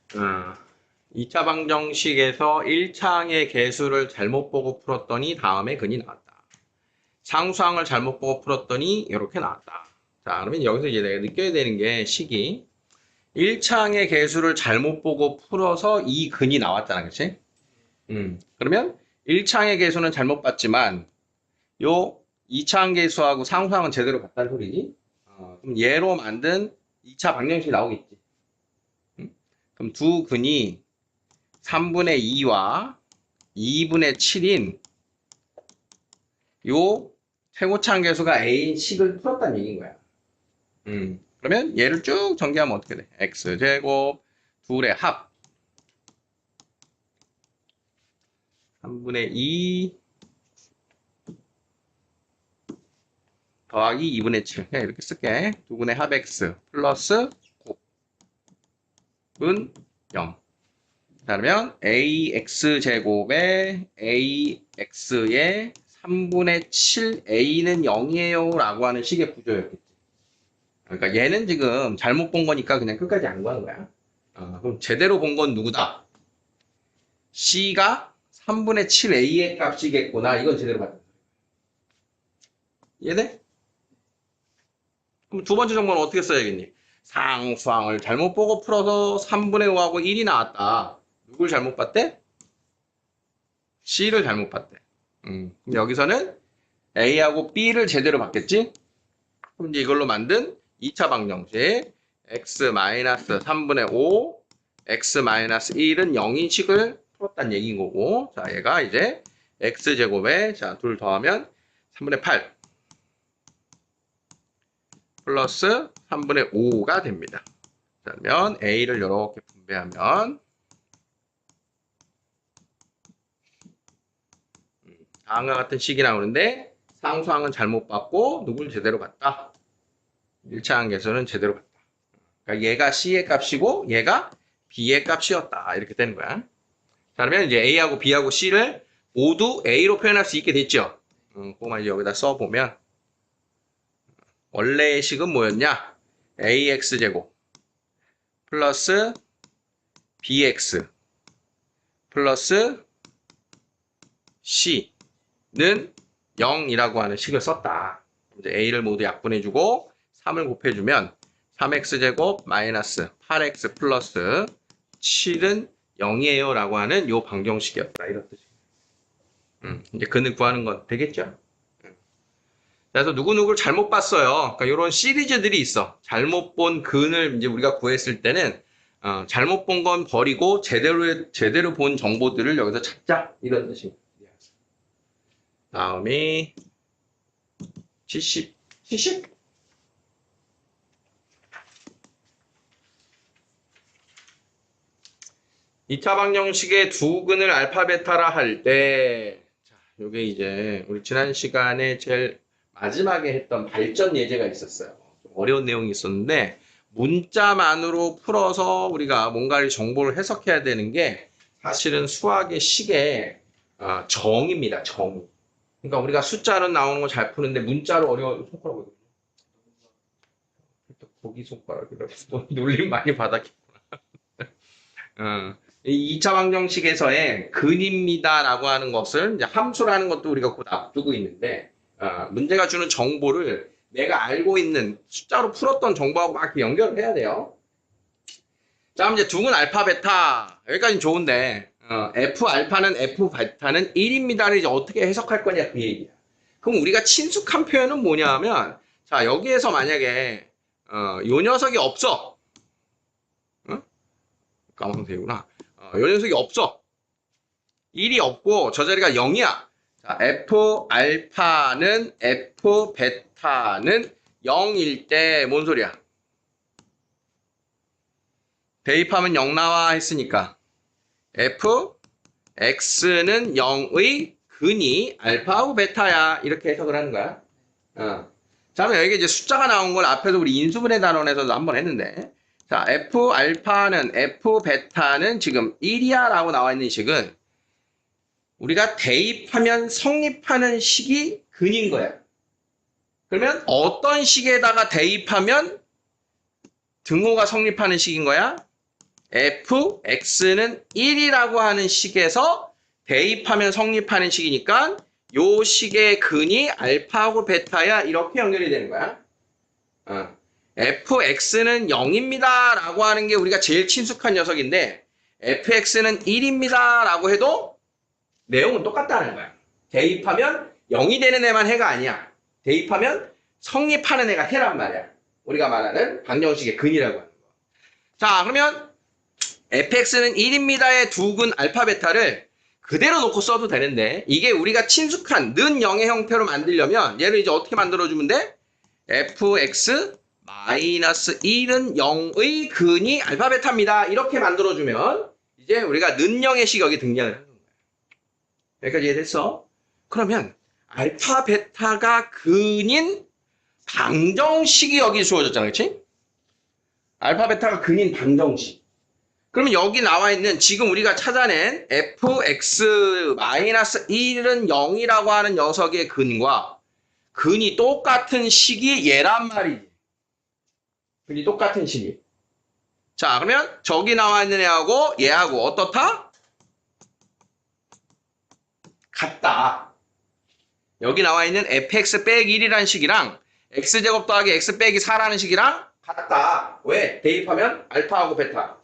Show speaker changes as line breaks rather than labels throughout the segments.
2차 방정식에서 1차항의 개수를 잘못 보고 풀었더니 다음에 근이 나왔다. 상수항을 잘못 보고 풀었더니 이렇게 나왔다. 자, 그러면 여기서 이제 내가 느껴야 되는 게 식이 1차항의 개수를 잘못 보고 풀어서 이 근이 나왔다는 거지. 그러면 1차항의 개수는 잘못 봤지만 요 2차항 개수하고 상수항은 제대로 봤다는 소리지. 그럼 얘로 만든 2차 방정식이 나오겠지. 그럼 두 근이 3분의 2와 2분의 7인 요 최고차항 개수가 A인 식을 풀었다는 얘기인 거야. 그러면 얘를 쭉 전개하면 어떻게 돼? X제곱 둘의 합 3분의 2 더하기 2분의 7 이렇게 쓸게. 두 분의 합 X 플러스 곱은 0. 자, 그러면 AX제곱에 AX의 3분의 7A는 0이에요 라고 하는 식의 구조였겠지. 그러니까 얘는 지금 잘못 본 거니까 그냥 끝까지 안 구한 거야. 그럼 제대로 본 건 누구다? C가 3분의 7A의 값이겠구나. 이건 제대로 봤다. 이해돼? 그럼 두 번째 정보는 어떻게 써야겠니? 상수항을 잘못 보고 풀어서 3분의 5하고 1이 나왔다. 누굴 잘못 봤대? C를 잘못 봤대. 그럼 여기서는 A하고 B를 제대로 봤겠지? 그럼 이제 이걸로 만든 2차 방정식 x-3분의 5 x-1은 0인 식을 풀었다는 얘기인 거고, 자, 얘가 이제 x제곱에 자, 둘 더하면 3분의 8 플러스 3분의 5가 됩니다. 자, 그러면 a를 이렇게 분배하면 다음과 같은 식이 나오는데 상수항은 잘못 봤고 누굴 제대로 봤다? 1차항 개수는 제대로 봤다. 그러니까 얘가 C의 값이고 얘가 B의 값이었다. 이렇게 되는 거야. 자, 그러면 이제 A하고 B하고 C를 모두 A로 표현할 수 있게 됐죠. 그거만 이제 여기다 써보면 원래의 식은 뭐였냐? AX제곱 플러스 BX 플러스 C는 0이라고 하는 식을 썼다. 이제 A를 모두 약분해주고 3을 곱해주면 3x제곱 마이너스 8x 플러스 7은 0이에요 라고 하는 요 방정식이었다. 이런 뜻이에요. 이제 근을 구하는 건 되겠죠? 그래서 누구누구를 잘못 봤어요. 그러니까 이런 시리즈들이 있어. 잘못 본 근을 이제 우리가 구했을 때는 잘못 본 건 버리고 제대로 본 정보들을 여기서 찾자. 이런 뜻입니다. 다음이 70. 2차 방정식의 두 근을 알파 베타라 할 때, 자, 요게 이제 우리 지난 시간에 제일 마지막에 했던 발전 예제가 있었어요. 좀 어려운 내용이 있었는데 문자만으로 풀어서 우리가 뭔가를 정보를 해석해야 되는 게 사실은 수학의 식의 정입니다. 정. 그러니까 우리가 숫자로 나오는 거 잘 푸는데 문자로 어려워. 손가락으로. 고기 손가락이라고 놀림 많이 받았겠구나. 이 2차 방정식에서의 근입니다라고 하는 것을 이제 함수라는 것도 우리가 곧 앞두고 있는데 문제가 주는 정보를 내가 알고 있는 숫자로 풀었던 정보하고 막 이렇게 연결을 해야 돼요. 자, 그럼 이제 둥은 알파 베타 여기까지는 좋은데 F 알파는 F 베타는 1입니다를 이제 어떻게 해석할 거냐 그 얘기야. 그럼 우리가 친숙한 표현은 뭐냐 하면 자 여기에서 만약에 요 녀석이 없어. 까만색이구나. 요 녀석이 없어. 1이 없고 저 자리가 0이야. 자, F 알파는 F 베타는 0일 때 뭔 소리야? 대입하면 0 나와 했으니까 F X는 0의 근이 알파하고 베타야. 이렇게 해석을 하는 거야. 자, 그럼 여기 이제 숫자가 나온 걸 앞에서 우리 인수분해 단원에서도 한번 했는데 자, F 알파는 F 베타는 지금 1이야 라고 나와 있는 식은 우리가 대입하면 성립하는 식이 근인 거야. 그러면 어떤 식에다가 대입하면 등호가 성립하는 식인 거야? fx는 1이라고 하는 식에서 대입하면 성립하는 식이니까 요 식의 근이 알파하고 베타야 이렇게 연결이 되는 거야. fx는 0입니다 라고 하는 게 우리가 제일 친숙한 녀석인데 fx는 1입니다 라고 해도 내용은 똑같다는 거야. 대입하면 0이 되는 애만 해가 아니야. 대입하면 성립하는 애가 해란 말이야. 우리가 말하는 방정식의 근이라고 하는 거. 자, 그러면 fx는 1입니다의 두 근 알파 베타를 그대로 놓고 써도 되는데 이게 우리가 친숙한 는 0의 형태로 만들려면 얘를 이제 어떻게 만들어주면 돼? fx 마이너스 1은 0의 근이 알파 베타입니다. 이렇게 만들어주면 이제 우리가 는 0의 식 여기 등장을 하는 거야. 여기까지 이해됐어? 그러면 알파 베타가 근인 방정식이 여기 주어졌잖아. 그치? 알파 베타가 근인 방정식. 그러면 여기 나와 있는 지금 우리가 찾아낸 fx-1은 0이라고 하는 녀석의 근과 근이 똑같은 식이 얘란 말이지. 근이 똑같은 식이. 자, 그러면 저기 나와 있는 애하고 얘하고 어떻다? 같다. 여기 나와 있는 fx-1이라는 식이랑 x제곱 더하기 x 빼기 4라는 식이랑 같다. 왜? 대입하면 알파하고 베타.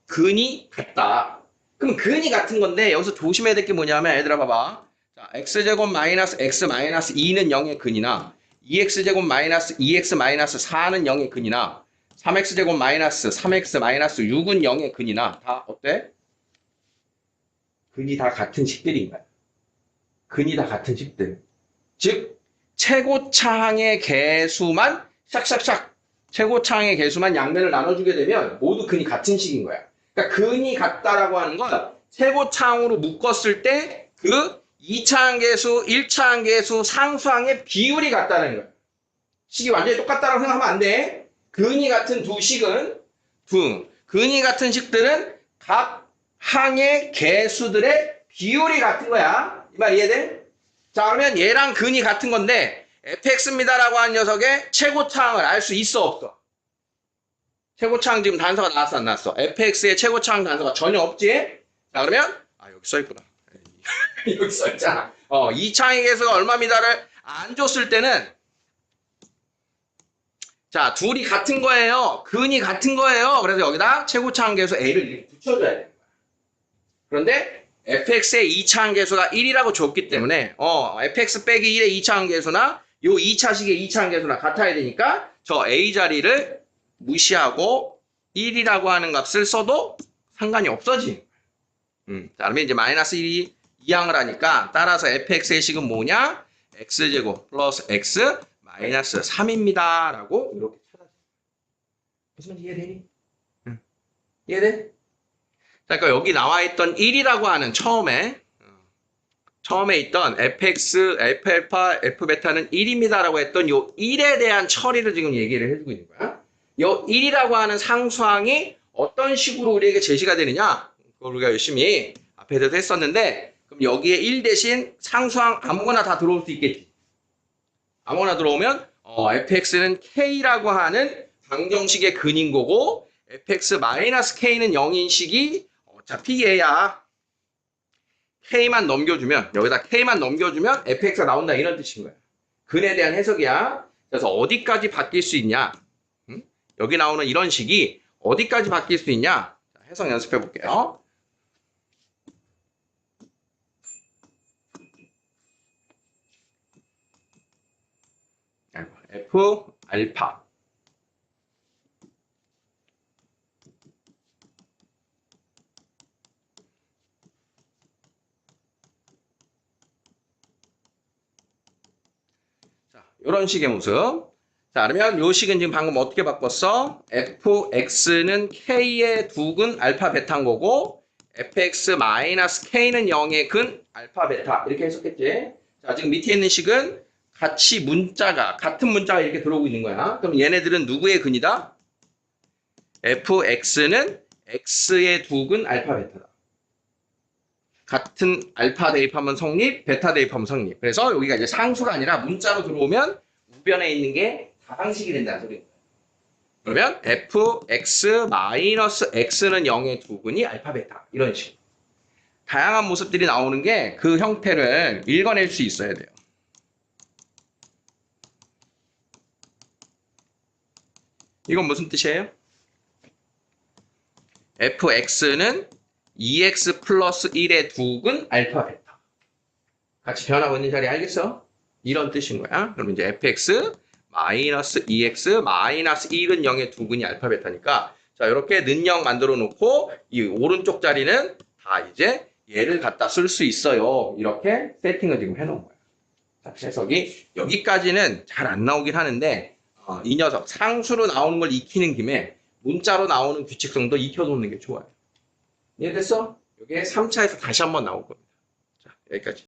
근이 같다. 그럼 근이 같은 건데 여기서 조심해야 될 게 뭐냐면 얘들아 봐봐. 자, x제곱 마이너스 x 마이너스 2는 0의 근이나 2x제곱 마이너스 2x 마이너스 4는 0의 근이나 3x제곱 마이너스 3x 마이너스 6은 0의 근이나 다 어때? 근이 다 같은 식들인 거야. 근이 다 같은 식들. 즉 최고차항의 개수만 샥샥샥 최고차항의 개수만 양면을 나눠주게 되면 모두 근이 같은 식인 거야. 그러니까 근이 같다라고 하는 건 최고차항으로 묶었을 때 그 2차항 개수, 1차항 개수, 상수항의 비율이 같다는 거야. 식이 완전히 똑같다고 생각하면 안 돼. 근이 같은 두 식은 근이 같은 식들은 각 항의 개수들의 비율이 같은 거야. 이 말 이해돼? 자, 그러면 얘랑 근이 같은 건데 fx입니다라고 하는 녀석의 최고차항을 알 수 있어 없어? 최고차항 지금 단서가 나왔어 안 나왔어? fx의 최고차항 단서가 전혀 없지? 자, 그러면 여기 써있구나. 여기 써있잖아. 2차항의 개수가 얼마입니다를 안 줬을 때는 자, 둘이 같은 거예요. 근이 같은 거예요. 그래서 여기다 최고차항 개수 a를 이렇게 붙여줘야 되는 거야. 그런데 fx의 2차항 개수가 1이라고 줬기 때문에 fx 빼기 1의 2차항 개수나 요 2차식의 2차항 개수나 같아야 되니까 저 a 자리를 무시하고 1이라고 하는 값을 써도 상관이 없어지는 거야. 자, 그러면 이제 마이너스 1이 2항을 하니까 따라서 fx의 식은 뭐냐? x제곱 플러스 x 마이너스 3입니다. 라고 이렇게 찾아줘. 무슨 말인지 이해되니? 응. 이해돼? 그러니까 여기 나와 있던 1이라고 하는 처음에 있던 fx, f알파, f베타는 1입니다라고 했던 요 1에 대한 처리를 지금 얘기를 해주고 있는 거야. 요 1이라고 하는 상수항이 어떤 식으로 우리에게 제시가 되느냐? 그걸 우리가 열심히 앞에서도 했었는데 그럼 여기에 1 대신 상수항 아무거나 다 들어올 수 있겠지. 아무거나 들어오면 fx는 k라고 하는 방정식의 근인 거고 fx-k는 0인 식이 어차피 얘야. k만 넘겨주면 여기다 k만 넘겨주면 fx가 나온다 이런 뜻인 거야. 근에 대한 해석이야. 그래서 어디까지 바뀔 수 있냐? 여기 나오는 이런 식이 어디까지 바뀔 수 있냐? 자, 해석 연습해 볼게요. f 알파 자, 이런 식의 모습. 자, 그러면 요 식은 지금 방금 어떻게 바꿨어? fx는 k의 두 근 알파 베타인 거고 fx-k는 0의 근 알파 베타 이렇게 해석했지. 자, 지금 밑에 있는 식은 같은 문자가 이렇게 들어오고 있는 거야. 그럼 얘네들은 누구의 근이다? fx는 x의 두 근 알파 베타다. 같은 알파 대입하면 성립, 베타 대입하면 성립. 그래서 여기가 이제 상수가 아니라 문자로 들어오면 우변에 있는 게 다항식이 된다는 소리인 거야. 그러면 fx 마이너스 x는 0의 두근이 알파벳이다. 이런 식으로. 다양한 모습들이 나오는 게 그 형태를 읽어낼 수 있어야 돼요. 이건 무슨 뜻이에요? fx는 2x 플러스 1의 두근 알파벳이다. 같이 변하고 있는 자리 알겠어? 이런 뜻인 거야. 그럼 이제 fx 마이너스 2x 마이너스 1은 0의 두근이 알파벳하니까 자 이렇게 는 0 만들어 놓고 이 오른쪽 자리는 다 이제 얘를 갖다 쓸 수 있어요. 이렇게 세팅을 지금 해놓은 거야. 자, 해석이 여기까지는 잘 안 나오긴 하는데 이 녀석 상수로 나오는 걸 익히는 김에 문자로 나오는 규칙성도 익혀놓는 게 좋아요. 이해됐어? 이게 3차에서 다시 한번 나올 겁니다. 자, 여기까지.